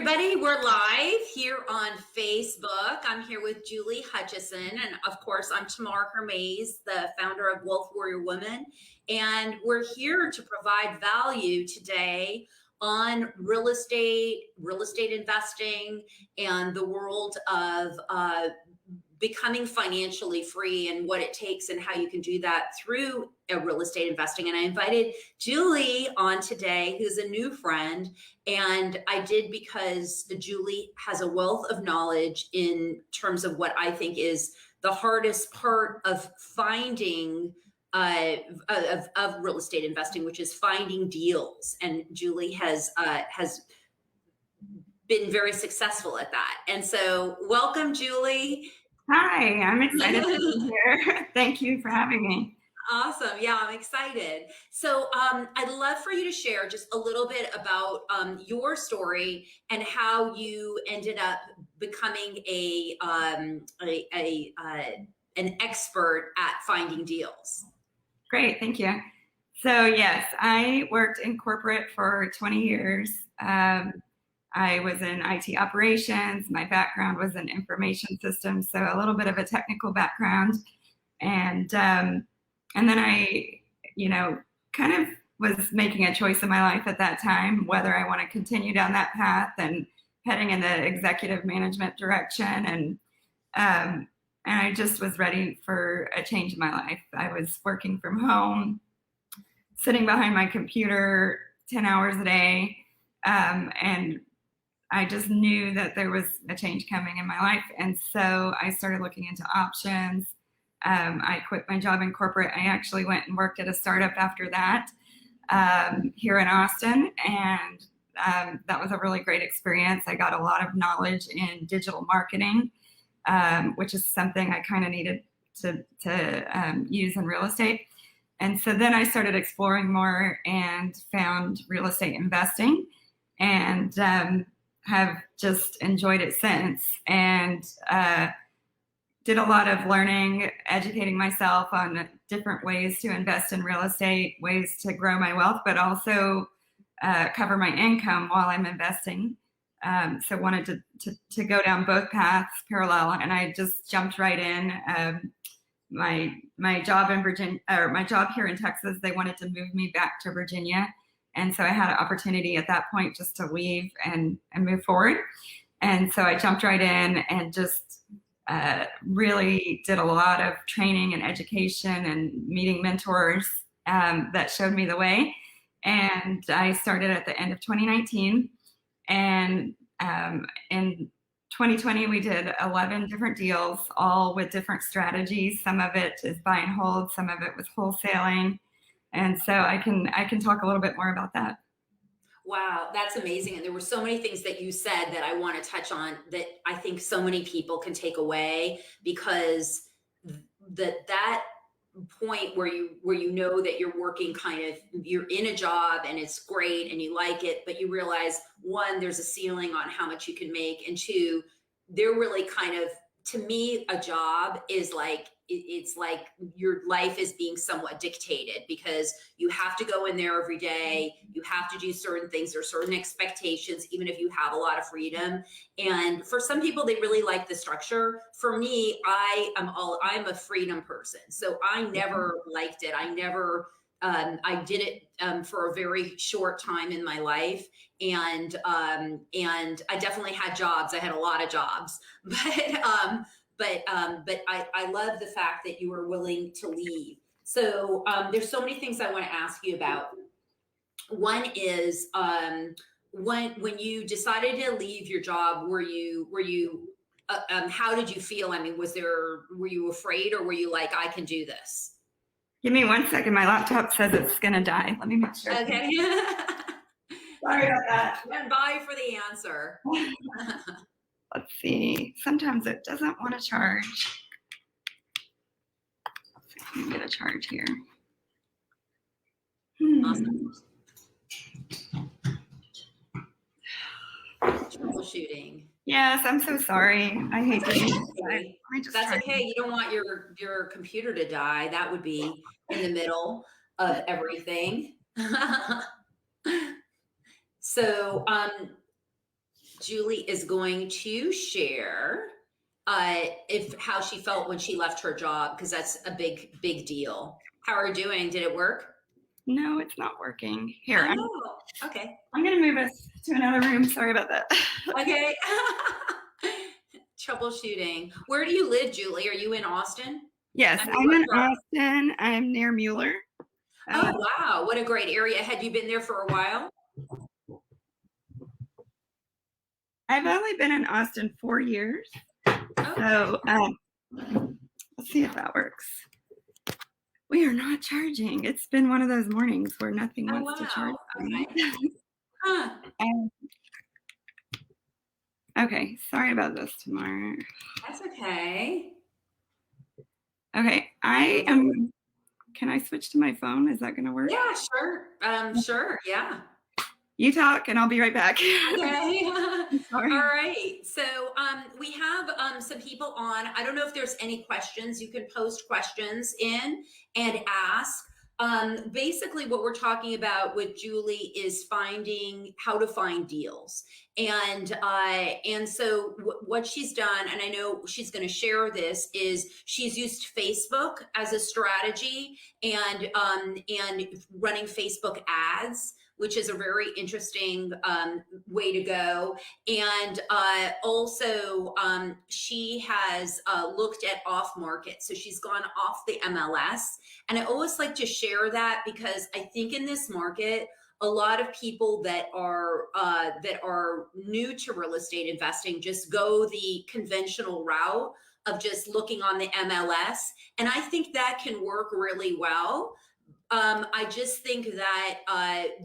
everybody. We're live here on Facebook. I'm here with Julie Hutchison, and of course, I'm Tamar Hermes, the founder of Wealth Warrior Women, and we're here to provide value today on real estate investing, and the world of becoming financially free and what it takes and how you can do that through a real estate investing. And I invited Julie on today, who's a new friend. And I did because Julie has a wealth of knowledge in terms of what I think is the hardest part of finding of real estate investing, which is finding deals. And Julie has been very successful at that. And so welcome, Julie. Hi, I'm excited to be here. Thank you for having me. Awesome. Yeah, I'm excited. So I'd love for you to share just a little bit about your story and how you ended up becoming an expert at finding deals. Great, thank you. So yes, I worked in corporate for 20 years. I was in IT operations. My background was in information systems, so a little bit of a technical background. And then I, kind of was making a choice in my life at that time, whether I want to continue down that path and heading in the executive management direction. And I just was ready for a change in my life. I was working from home, sitting behind my computer 10 hours a day, and I just knew that there was a change coming in my life. And so I started looking into options. I quit my job in corporate. I actually went and worked at a startup after that here in Austin. And that was a really great experience. I got a lot of knowledge in digital marketing, which is something I kind of needed to use in real estate. And so then I started exploring more and found real estate investing, and have just enjoyed it since, and did a lot of learning, educating myself on different ways to invest in real estate, ways to grow my wealth, but also cover my income while I'm investing. So wanted to go down both paths parallel, and I just jumped right in. My job in Virginia, or my job here in Texas, they wanted to move me back to Virginia. And so I had an opportunity at that point just to leave and move forward. And so I jumped right in and just really did a lot of training and education and meeting mentors that showed me the way. And I started at the end of 2019. And in 2020, we did 11 different deals, all with different strategies. Some of it is buy and hold, some of it was wholesaling. And so I can talk a little bit more about that. Wow, that's amazing. And there were so many things that you said that I want to touch on that I think so many people can take away, because that point where you know that you're working you're in a job and it's great and you like it, but you realize, one, there's a ceiling on how much you can make, and two, they're really to me, a job is it's like your life is being somewhat dictated, because you have to go in there every day. You have to do certain things. There are certain expectations, even if you have a lot of freedom. And for some people, they really like the structure. For me, I'm a freedom person. So I never liked it. I did it for a very short time in my life, and I definitely had jobs. I had a lot of jobs, but I love the fact that you were willing to leave. So there's so many things I want to ask you about. One is when you decided to leave your job, were you how did you feel? I mean, were you afraid, or were you like, I can do this? Give me 1 second. My laptop says it's going to die. Let me make sure. Okay. Sorry about that. And bye for the answer. Let's see. Sometimes it doesn't want to charge. Let's see if I can get a charge here. Awesome. Troubleshooting. Yes, I'm so sorry. I hate to do this. That's okay. You don't want your computer to die. That would be in the middle of everything. So Julie is going to share if how she felt when she left her job, because that's a big deal. How are you doing? Did it work? No, it's not working. Here, Oh no. Okay. I'm going to move us to another room. Sorry about that. Okay. Troubleshooting. Where do you live, Julie? Are you in Austin? Yes, I mean, I'm what in part? Austin. I'm near Mueller. Oh, wow. What a great area. Had you been there for a while? I've only been in Austin 4 years. Okay. So let's see if that works. We are not charging. It's been one of those mornings where nothing Oh, wants to charge. wow. Okay. Huh. Um, okay, sorry about this, Tamar. That's okay. Okay, I am. Can I switch to my phone? Is that going to work? Yeah, sure. Sure. Yeah. You talk, and I'll be right back. Okay. Sorry. All right. So we have some people on. I don't know if there's any questions. You can post questions in and ask. Basically, what we're talking about with Julie is finding how to find deals, and so what she's done, and I know she's going to share this, is she's used Facebook as a strategy and running Facebook ads, which is a very interesting way to go. And also, she has looked at off market. So she's gone off the MLS. And I always like to share that because I think in this market, a lot of people that are new to real estate investing just go the conventional route of just looking on the MLS. And I think that can work really well. I just think that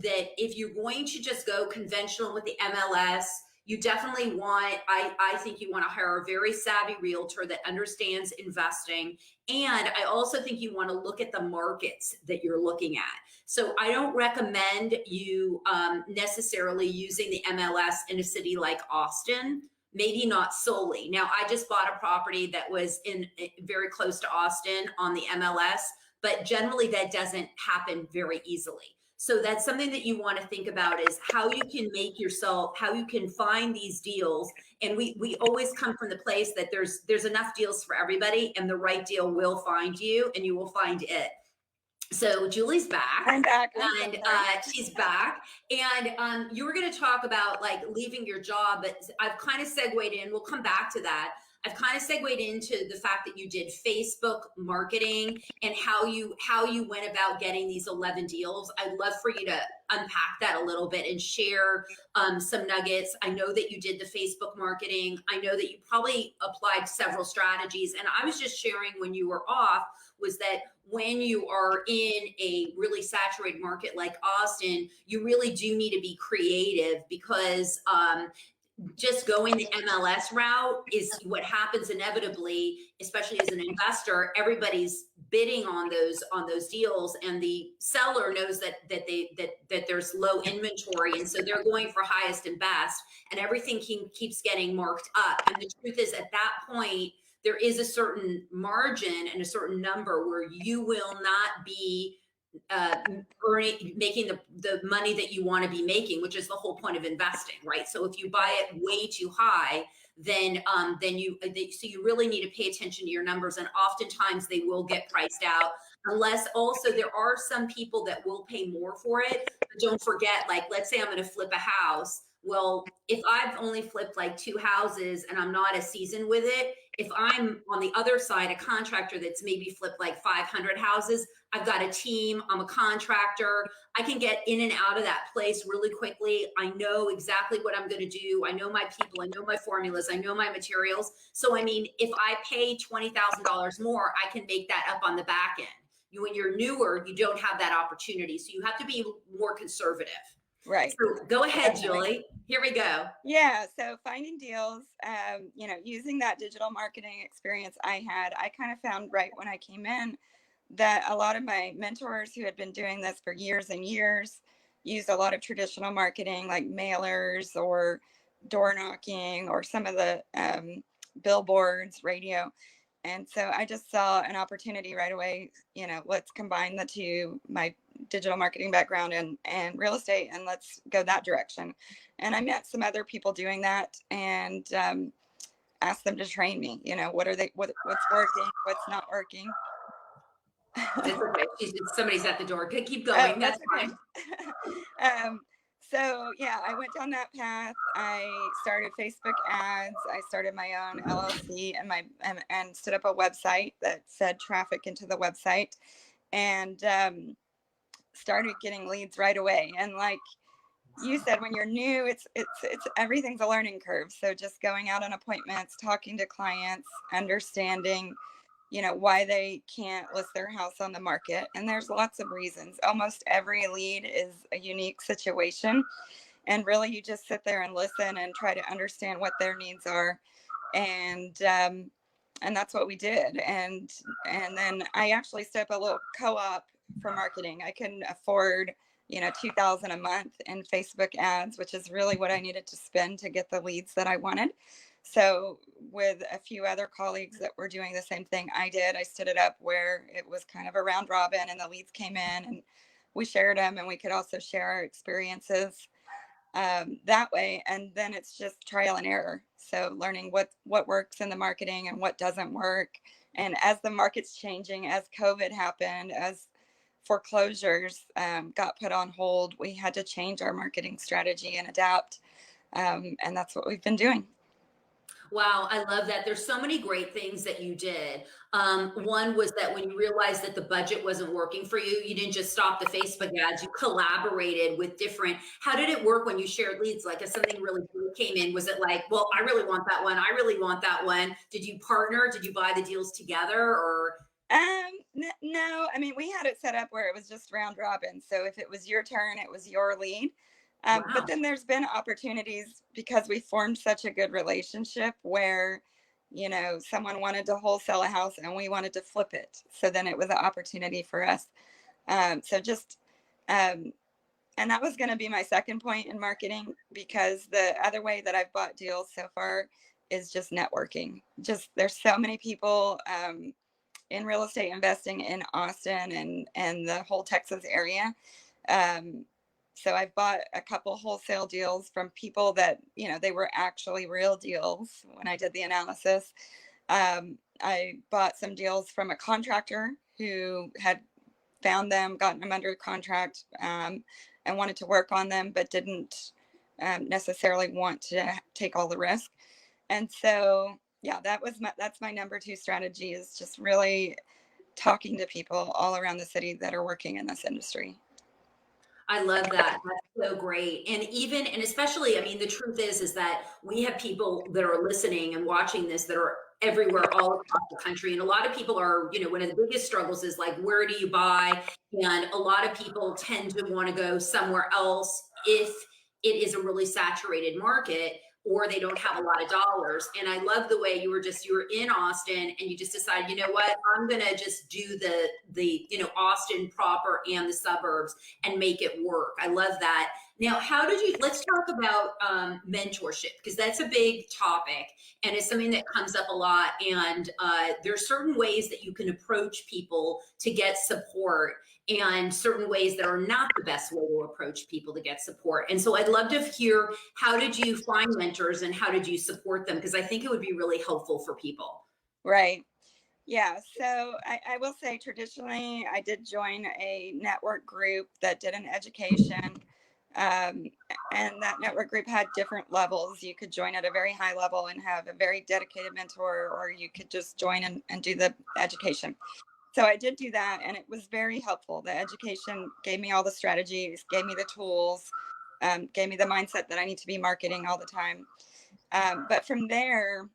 that if you're going to just go conventional with the MLS, you definitely want. I think you want to hire a very savvy realtor that understands investing, and I also think you want to look at the markets that you're looking at. So I don't recommend you necessarily using the MLS in a city like Austin. Maybe not solely. Now, I just bought a property that was in very close to Austin on the MLS, but generally that doesn't happen very easily. So that's something that you want to think about is how you can make yourself, how you can find these deals. And we always come from the place that there's enough deals for everybody, and the right deal will find you and you will find it. So Julie's back. I'm back. And she's back. And you were going to talk about like leaving your job, but I've kind of segued in. We'll come back to that. I've kind of segued into the fact that you did Facebook marketing and how you went about getting these 11 deals. I'd love for you to unpack that a little bit and share some nuggets. I know that you did the Facebook marketing. I know that you probably applied several strategies. And I was just sharing when you were off was that when you are in a really saturated market like Austin, you really do need to be creative because just going the MLS route is what happens inevitably, especially as an investor. Everybody's bidding on those deals, and the seller knows that there's low inventory, and so they're going for highest and best, and everything keeps getting marked up. And the truth is, at that point, there is a certain margin and a certain number where you will not be making the money that you want to be making, which is the whole point of investing, right? So if you buy it way too high, then so you really need to pay attention to your numbers, and oftentimes they will get priced out. Unless also there are some people that will pay more for it. But don't forget, like let's say I'm going to flip a house. Well, if I've only flipped like 2 houses and I'm not as seasoned with it, if I'm on the other side, a contractor that's maybe flipped like 500 houses, I've got a team, I'm a contractor. I can get in and out of that place really quickly. I know exactly what I'm going to do. I know my people, I know my formulas, I know my materials. So, I mean, if I pay $20,000 more, I can make that up on the back end. When you're newer, you don't have that opportunity. So you have to be more conservative. Right. So go ahead, Julie. Here we go. Yeah. So finding deals, using that digital marketing experience I had, I kind of found right when I came in that a lot of my mentors who had been doing this for years and years used a lot of traditional marketing like mailers or door knocking or some of the billboards, radio. And so I just saw an opportunity right away. Let's combine the two, my digital marketing background and real estate, and let's go that direction. And I met some other people doing that, and asked them to train me. What's working, what's not working. It's okay. Somebody's at the door. Keep Oh, going. That's that's fine. okay. So yeah, I went down that path. I started Facebook ads. I started my own LLC and stood up a website that fed traffic into the website, and started getting leads right away. And like you said, when you're new, it's everything's a learning curve. So just going out on appointments, talking to clients, understanding why they can't list their house on the market. And there's lots of reasons. Almost every lead is a unique situation. And really, you just sit there and listen and try to understand what their needs are. And that's what we did. And then I actually set up a little co-op for marketing. I couldn't afford, $2,000 a month in Facebook ads, which is really what I needed to spend to get the leads that I wanted. So with a few other colleagues that were doing the same thing I did, I stood it up where it was kind of a round robin, and the leads came in and we shared them, and we could also share our experiences that way. And then it's just trial and error. So learning what works in the marketing and what doesn't work. And as the market's changing, as COVID happened, as foreclosures got put on hold, we had to change our marketing strategy and adapt. And that's what we've been doing. Wow, I love that. There's so many great things that you did. One was that when you realized that the budget wasn't working for you, you didn't just stop the Facebook ads, you collaborated with different. How did it work when you shared leads? Like if something really good came in, was it like, well, I really want that one. I really want that one. Did you partner? Did you buy the deals together or? No, I mean, we had it set up where it was just round robin. So if it was your turn, it was your lead. But Wow. then there's been opportunities because we formed such a good relationship where, someone wanted to wholesale a house and we wanted to flip it. So then it was an opportunity for us. So just, um, and that was going to be my second point in marketing, because the other way that I've bought deals so far is just networking. Just there's so many people in real estate investing in Austin and the whole Texas area. Um, so I've bought a couple wholesale deals from people that, they were actually real deals when I did the analysis. I bought some deals from a contractor who had found them, gotten them under contract, and wanted to work on them, but didn't necessarily want to take all the risk. And so, yeah, that's my number two strategy, is just really talking to people all around the city that are working in this industry. I love that. That's so great. And especially, I mean, the truth is that we have people that are listening and watching this that are everywhere, all across the country. And a lot of people are, one of the biggest struggles is like, where do you buy? And a lot of people tend to want to go somewhere else if it is a really saturated market or they don't have a lot of dollars. And I love the way you were in Austin and you just decided, you know what, I'm going to just do the Austin proper and the suburbs and make it work. I love that. Now, let's talk about mentorship, because that's a big topic and it's something that comes up a lot. And there's certain ways that you can approach people to get support and certain ways that are not the best way to approach people to get support. And so I'd love to hear, how did you find mentors and how did you support them? Because I think it would be really helpful for people. Right. Yeah. So I will say traditionally, I did join a network group that did an education. Um, and that network group had different levels. You could join at a very high level and have a very dedicated mentor, or you could just join and do the education. So I did do that, and it was very helpful. The education gave me all the strategies, gave me the tools, gave me the mindset that I need to be marketing all the time. But from there,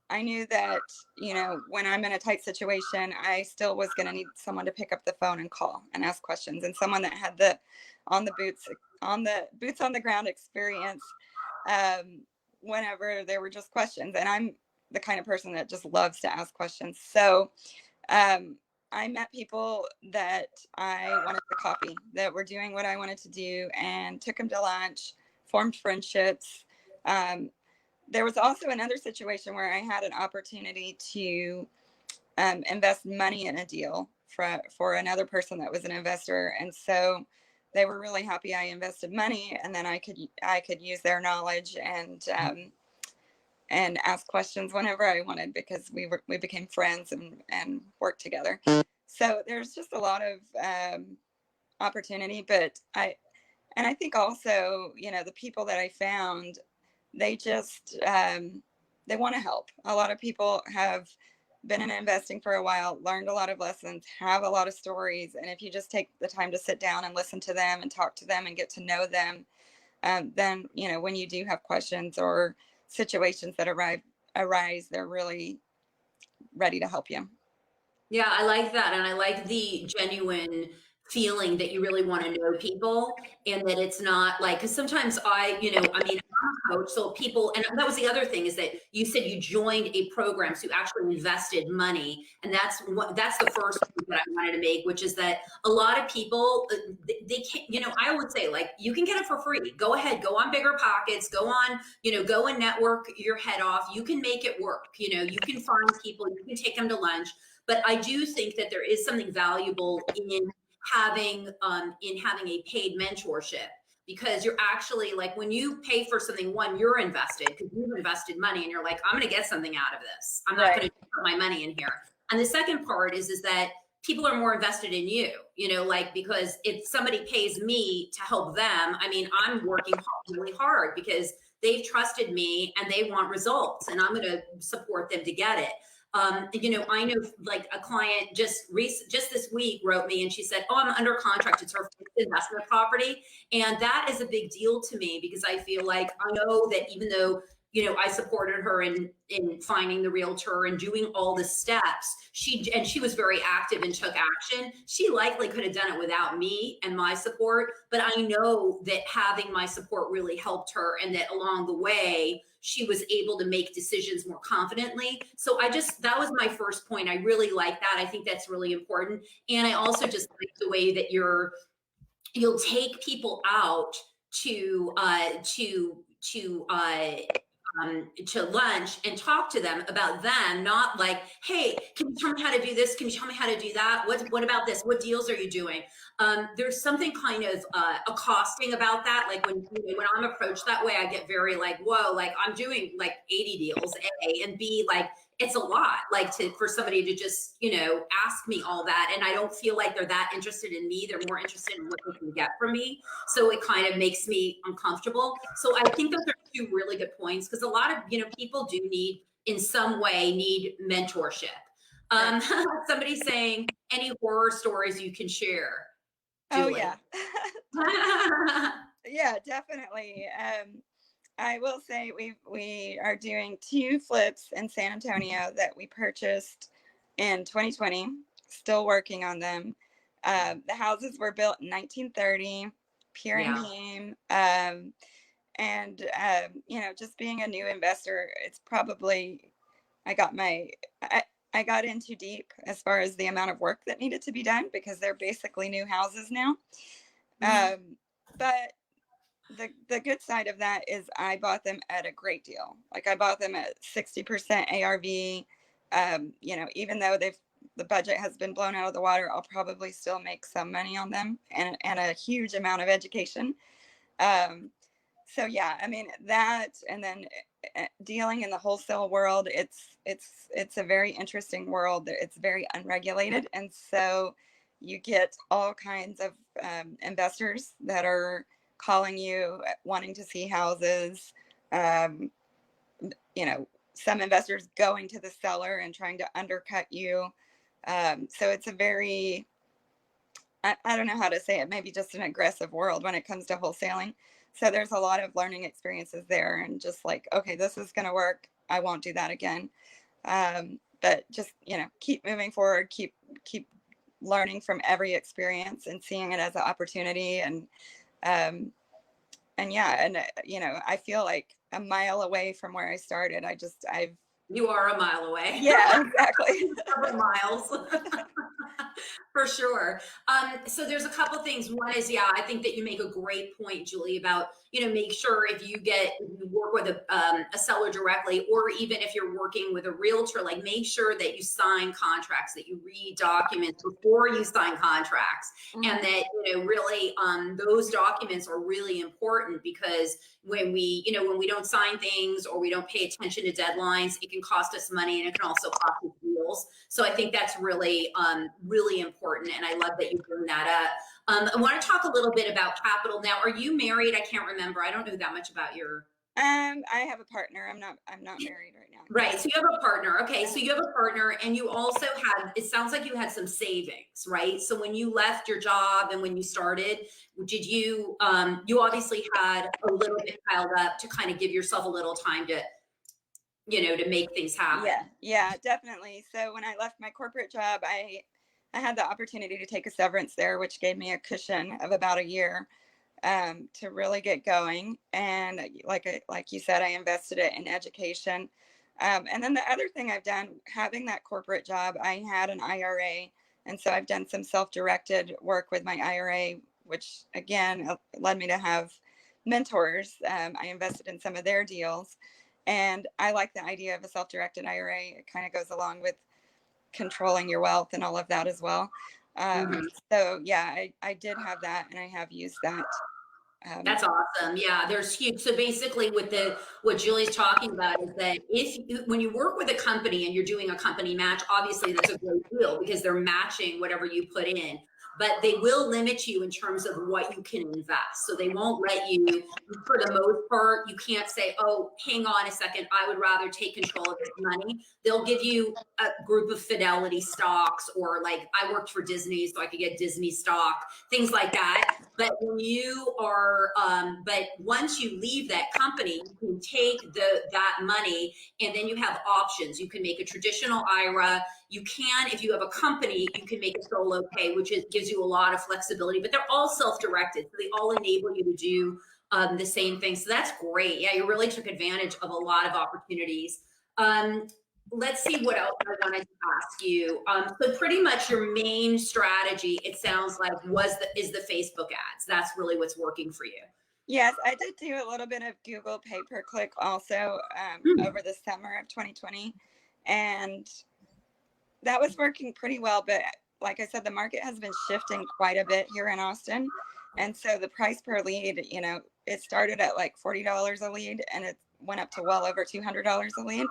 I knew that, when I'm in a tight situation, I still was going to need someone to pick up the phone and call and ask questions, and someone that had the on the boots on the ground experience whenever there were just questions. And I'm the kind of person that just loves to ask questions. So um, I met people that I wanted to copy, that were doing what I wanted to do, and took them to lunch, formed friendships. Um, there was also another situation where I had an opportunity to invest money in a deal for another person that was an investor, and so they were really happy I invested money, and then I could use their knowledge and ask questions whenever I wanted, because we became friends and worked together. So there's just a lot of opportunity, but I think also, the people that I found, they just they want to help. A lot of people have been in investing for a while, learned a lot of lessons, have a lot of stories, and if you just take the time to sit down and listen to them and talk to them and get to know them, then when you do have questions or situations that arise, they're really ready to help you. Yeah, I like that. And I like the genuine feeling that you really want to know people and that it's not like, because sometimes I mean, I'm a coach, so people, and that was the other thing is that you said you joined a program, so you actually invested money. And that's the first point that I wanted to make, which is that a lot of people, they can't, I would say like, you can get it for free. Go ahead, go on Bigger Pockets, go on, go and network your head off. You can make it work. You can find people, you can take them to lunch. But I do think that there is something valuable in having a paid mentorship, because you're actually like, when you pay for something, one, you're invested because you've invested money and you're like, I'm going to get something out of this. I'm not going to put my money in here. And the second part is that people are more invested in you, like, because if somebody pays me to help them, I mean, I'm working really hard because they've trusted me and they want results, and I'm going to support them to get it. I know like a client just this week wrote me and she said, "Oh, I'm under contract. It's her first investment property." And that is a big deal to me, because I feel like I know that even though, I supported her in finding the realtor and doing all the steps, she was very active and took action. She likely could have done it without me and my support, but I know that having my support really helped her, and that along the way, she was able to make decisions more confidently. So that was my first point. I really like that. I think that's really important. And I also just like the way that you'll take people out to lunch and talk to them about them, not like, hey, can you tell me how to do this? Can you tell me how to do that? What about this? What deals are you doing? There's something kind of accosting about that. Like when I'm approached that way, I get very like, whoa, like I'm doing like 80 deals, A, and B, like it's a lot, like for somebody to just, ask me all that. And I don't feel like they're that interested in me. They're more interested in what they can get from me. So it kind of makes me uncomfortable. So I think those are two really good points, because a lot of, people do in some way need mentorship. Somebody's saying, any horror stories you can share, Julie? Oh yeah. Yeah, definitely. I will say we are doing 2 flips in San Antonio that we purchased in 2020. Still working on them. The houses were built in 1930, pure and beam. And just being a new investor, it's probably I got in too deep as far as the amount of work that needed to be done, because they're basically new houses now. But the good side of that is I bought them at a great deal. Like I bought them at 60% ARV. Even though the budget has been blown out of the water, I'll probably still make some money on them, and a huge amount of education. So yeah, I mean that, and then dealing in the wholesale world, it's a very interesting world. It's very unregulated, and so you get all kinds of investors that are calling you, wanting to see houses. Um, some investors going to the seller and trying to undercut you. So it's a very, I don't know how to say it, maybe just an aggressive world when it comes to wholesaling. So there's a lot of learning experiences there, and just like, okay, this is going to work. I won't do that again. But just, keep moving forward, keep learning from every experience and seeing it as an opportunity. And yeah, and I feel like a mile away from where I started. You are a mile away. Yeah, exactly. Miles. For sure. So there's a couple things. One is, yeah, I think that you make a great point, Julie, about, make sure if you work with a seller directly, or even if you're working with a realtor, like make sure that you sign contracts, that you read documents before you sign contracts. And that, really, those documents are really important, because when we don't sign things, or we don't pay attention to deadlines, it can cost us money, and it can also cost us deals. So I think that's really, really important. And I love that you bring that up. I want to talk a little bit about capital. Now, are you married? I can't remember. I don't know that much about your. I have a partner. I'm not married right now. Right. So you have a partner. Okay. So you have a partner, and you also it sounds like you had some savings, right? So when you left your job and when you started, did you obviously had a little bit piled up to kind of give yourself a little time to make things happen. Yeah, definitely. So when I left my corporate job, I had the opportunity to take a severance there, which gave me a cushion of about a year to really get going. And like you said, I invested it in education. And then the other thing I've done, having that corporate job, I had an IRA. And so I've done some self-directed work with my IRA, which again led me to have mentors. I invested in some of their deals. And I like the idea of a self-directed IRA. It kind of goes along with controlling your wealth and all of that as well. So yeah, I did have that, and I have used that. That's awesome. Yeah, there's huge. So basically, what Julie's talking about is that when you work with a company and you're doing a company match, obviously that's a great deal, because they're matching whatever you put in. But they will limit you in terms of what you can invest. So they won't let you, for the most part, you can't say, oh, hang on a second, I would rather take control of this money. They'll give you a group of Fidelity stocks, or like I worked for Disney, so I could get Disney stock, things like that. But but once you leave that company, you can take that money, and then you have options. You can make a traditional IRA. You can, if you have a company, you can make a solo pay, which gives you a lot of flexibility. But they're all self-directed, so they all enable you to do the same thing. So that's great. Yeah, you really took advantage of a lot of opportunities. Let's see what else I wanted to ask you. So pretty much your main strategy, it sounds like, is the Facebook ads. That's really what's working for you. Yes, I did do a little bit of Google pay-per-click also over the summer of 2020, and that was working pretty well. But like I said, the market has been shifting quite a bit here in Austin, and so the price per lead, it started at like $40 a lead, and it went up to well over $200 a lead.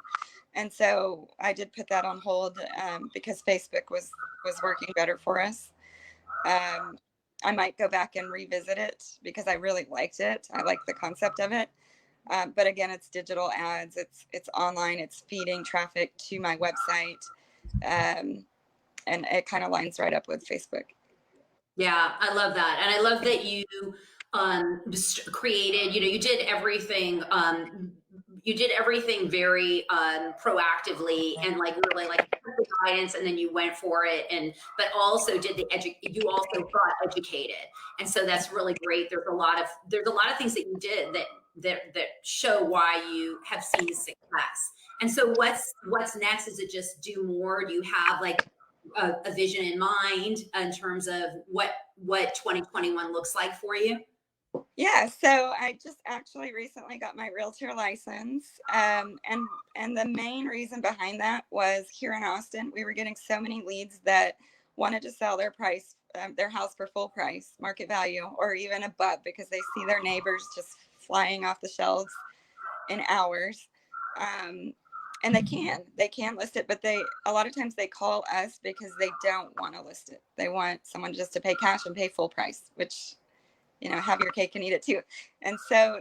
And so I did put that on hold because Facebook was working better for us. I might go back and revisit it because I really liked it. I like the concept of it. But again, it's digital ads. It's online. It's feeding traffic to my website. And it kind of lines right up with Facebook. Yeah, I love that. And I love that you created, you did everything. You did everything very proactively, and like really like the guidance, and then you went for it, but also you also got educated, and so that's really great. There's a lot of things that you did that show why you have seen success. And so what's next? Is it just do more? Do you have like a vision in mind in terms of what 2021 looks like for you? Yeah, so I just actually recently got my Realtor license, and the main reason behind that was here in Austin, we were getting so many leads that wanted to sell their house for full price, market value, or even above, because they see their neighbors just flying off the shelves in hours. And they can list it, but a lot of times they call us because they don't want to list it. They want someone just to pay cash and pay full price, which, have your cake and eat it too. And so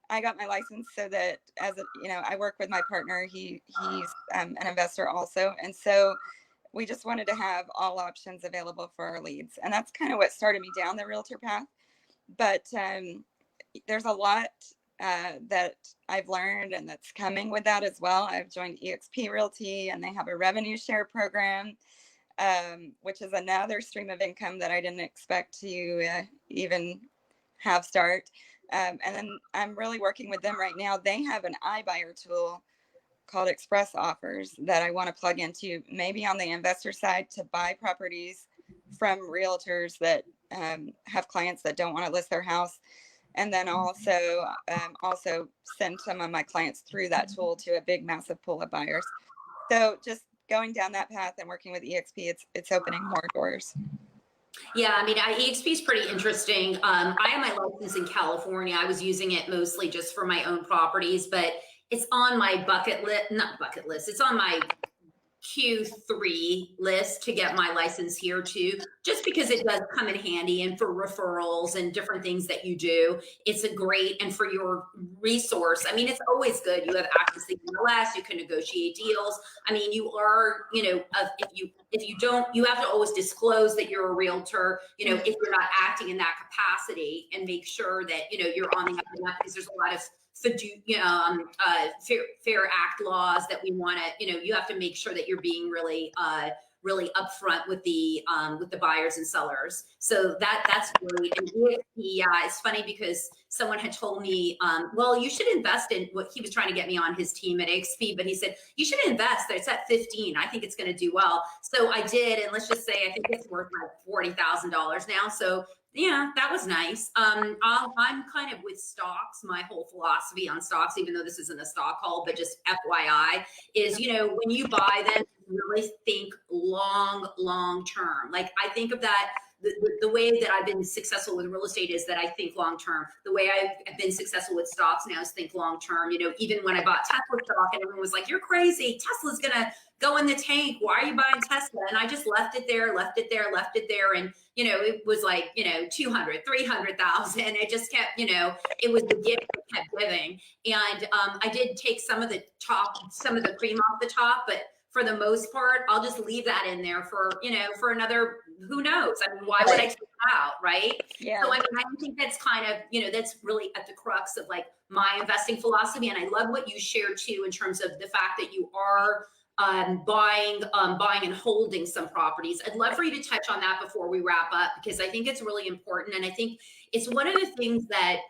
I got my license so that I work with my partner. He's an investor also. And so we just wanted to have all options available for our leads. And that's kind of what started me down the realtor path. But there's a lot that I've learned, and that's coming with that as well. I've joined eXp Realty, and they have a revenue share program, which is another stream of income that I didn't expect to even have start. And then I'm really working with them right now. They have an iBuyer tool called express offers that I want to plug into, maybe on the investor side, to buy properties from realtors that have clients that don't want to list their house, and then also send some of my clients through that tool to a big, massive pool of buyers. So just going down that path and working with EXP, it's opening more doors. Yeah, I mean, EXP is pretty interesting. I have my license in California. I was using it mostly just for my own properties, but it's on my bucket list, not bucket list, it's on my Q3 list to get my license here too, just because it does come in handy, and for referrals and different things that you do. It's a great, and for your resource, I mean, it's always good. You have access to MLS, you can negotiate deals. I mean, you are, if you don't, you have to always disclose that you're a realtor, if you're not acting in that capacity, and make sure that, you're on the up and up, because there's a lot of Fair Act laws that we want to, you have to make sure that you're being really, really upfront with the buyers and sellers. So that's great. And yeah, it's funny because someone had told me, well, you should invest in what he was trying to get me on his team at XP, but he said, you should invest. It's at 15. I think it's going to do well. So I did. And let's just say, I think it's worth like $40,000 now. So yeah, that was nice. I'm kind of with stocks. My whole philosophy on stocks, even though this isn't a stock call, but just FYI, is, when you buy them, really think long term. Like, I think of that, the way that I've been successful with real estate is that I think long term. The way I've been successful with stocks now is think long term. Even when I bought Tesla stock, and everyone was like, you're crazy, Tesla's gonna go in the tank, why are you buying Tesla? And I just left it there. And, it was like, 200, 300,000. It just kept, it was the gift that kept giving. And I did take some of the cream off the top, but for the most part, I'll just leave that in there for, for another, who knows? I mean, why would I take it out, right? Yeah. So I think that's kind of, that's really at the crux of like my investing philosophy. And I love what you shared too, in terms of the fact that you are buying and holding some properties. I'd love for you to touch on that before we wrap up, because I think it's really important. And I think it's one of the things that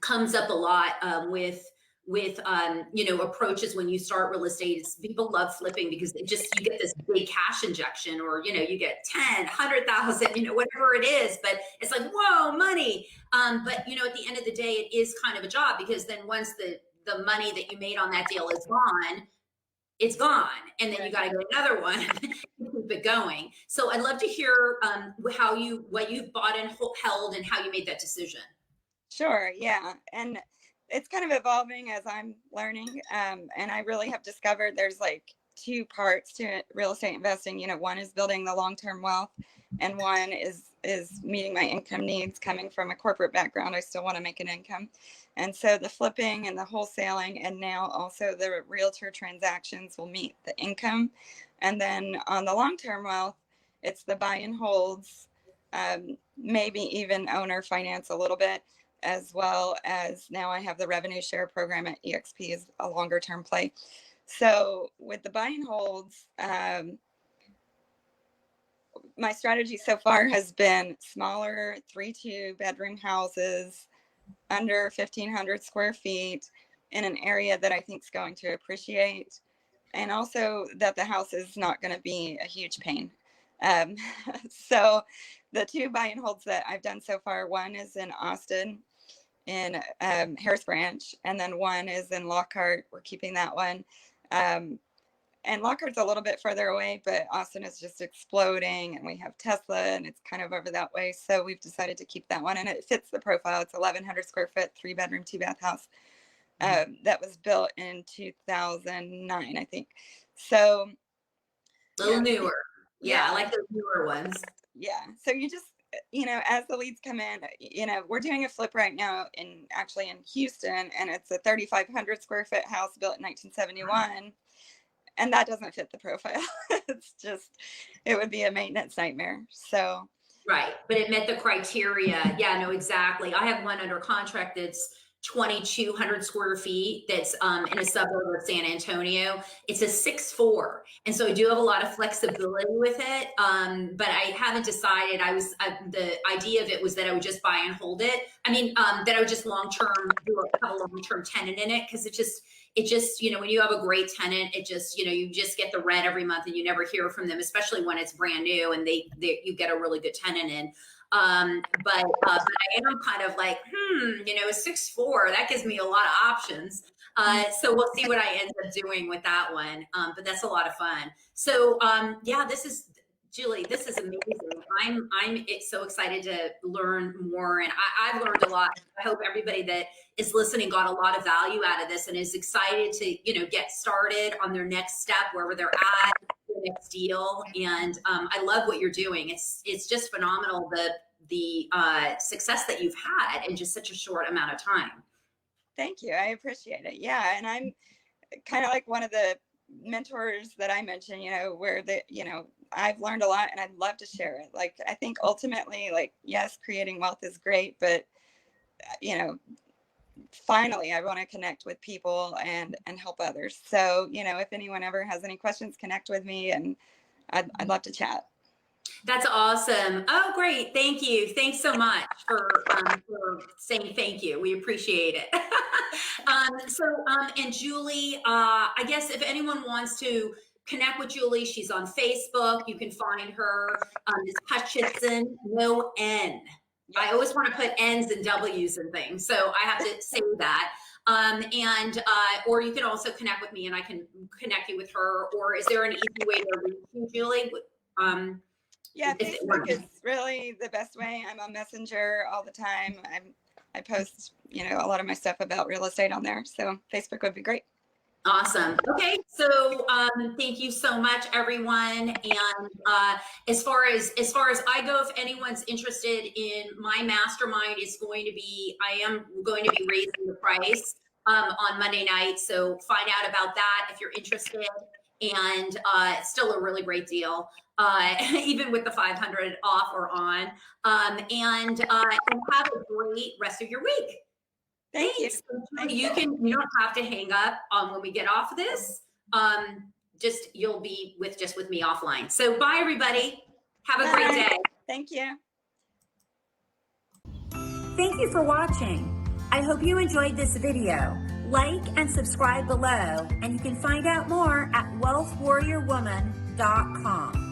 comes up a lot with approaches when you start real estate. Is people love flipping because you get this big cash injection, or, you get 10, 100,000, whatever it is, but it's like, whoa, money. But, at the end of the day, it is kind of a job, because then once the money that you made on that deal is gone, it's gone. And then you got to get another one to keep it going. So I'd love to hear what you've bought and held and how you made that decision. Sure. Yeah. And it's kind of evolving as I'm learning. And I really have discovered there's like two parts to real estate investing. One is building the long-term wealth, and one is meeting my income needs. Coming from a corporate background, I still want to make an income. And so the flipping and the wholesaling, and now also the realtor transactions, will meet the income. And then on the long-term wealth, it's the buy and holds, maybe even owner finance a little bit, as well as now I have the revenue share program at EXP is a longer term play. So with the buy and holds, my strategy so far has been smaller 3-2 bedroom houses, under 1,500 square feet, in an area that I think is going to appreciate, and also that the house is not going to be a huge pain. So the two buy and holds that I've done so far, one is in Austin, in Harris Branch, and then one is in Lockhart. We're keeping that one. And Lockhart's a little bit further away, but Austin is just exploding, and we have Tesla, and it's kind of over that way. So we've decided to keep that one, and it fits the profile. It's 1,100 square foot, 3-bedroom, 2-bath house that was built in 2009, I think. So a little newer. Yeah, I like those newer ones. Yeah. So you just, as the leads come in, we're doing a flip right now in Houston, and it's a 3,500 square foot house built in 1971. And that doesn't fit the profile. It would be a maintenance nightmare. So. Right. But it met the criteria. Yeah, no, exactly. I have one under contract that's 2,200 square feet that's in a suburb of San Antonio. It's a 6'4". And so I do have a lot of flexibility with it. But I haven't decided. The idea of it was that I would just buy and hold it. I mean, that I would just long-term have a long-term tenant in it, because it just, you know, when you have a great tenant, it just, you know, you just get the rent every month and you never hear from them, especially when it's brand new and you get a really good tenant in. But I am kind of like, you know, a 6'4", that gives me a lot of options. So we'll see what I end up doing with that one. But that's a lot of fun. So yeah, Julie, this is amazing. I'm so excited to learn more, and I've learned a lot. I hope everybody that is listening got a lot of value out of this and is excited to, you know, get started on their next step, wherever they're at, their next deal. And I love what you're doing. It's just phenomenal, the success that you've had in just such a short amount of time. Thank you. I appreciate it. Yeah, and I'm kind of like one of the mentors that I mentioned, you know, where I've learned a lot and I'd love to share it. Like, I think ultimately, like, yes, creating wealth is great, but, you know, finally, I want to connect with people and help others. So, you know, if anyone ever has any questions, connect with me, and I'd love to chat. That's awesome. Oh, great. Thank you. Thanks so much for saying thank you. We appreciate it. And Julie, I guess if anyone wants to connect with Julie, she's on Facebook. You can find her, Ms. Hutchison, no N. I always want to put N's and W's and things, so I have to say that. Or you can also connect with me and I can connect you with her. Or is there an easy way to reach you, Julie? Yeah, Facebook is really the best way. I'm on Messenger all the time. I post, you know, a lot of my stuff about real estate on there. So Facebook would be great. Awesome. Okay, so thank you so much, everyone. And as far as I go, if anyone's interested in my mastermind, I am going to be raising the price on Monday night. So find out about that if you're interested. And it's still a really great deal, even with the 500 off or on. And have a great rest of your week. Thank you. You don't have to hang up when we get off of this. You'll be with me offline. So bye, everybody. Have a great day. Thank you. Thank you for watching. I hope you enjoyed this video. Like and subscribe below, and you can find out more at wealthwarriorwoman.com.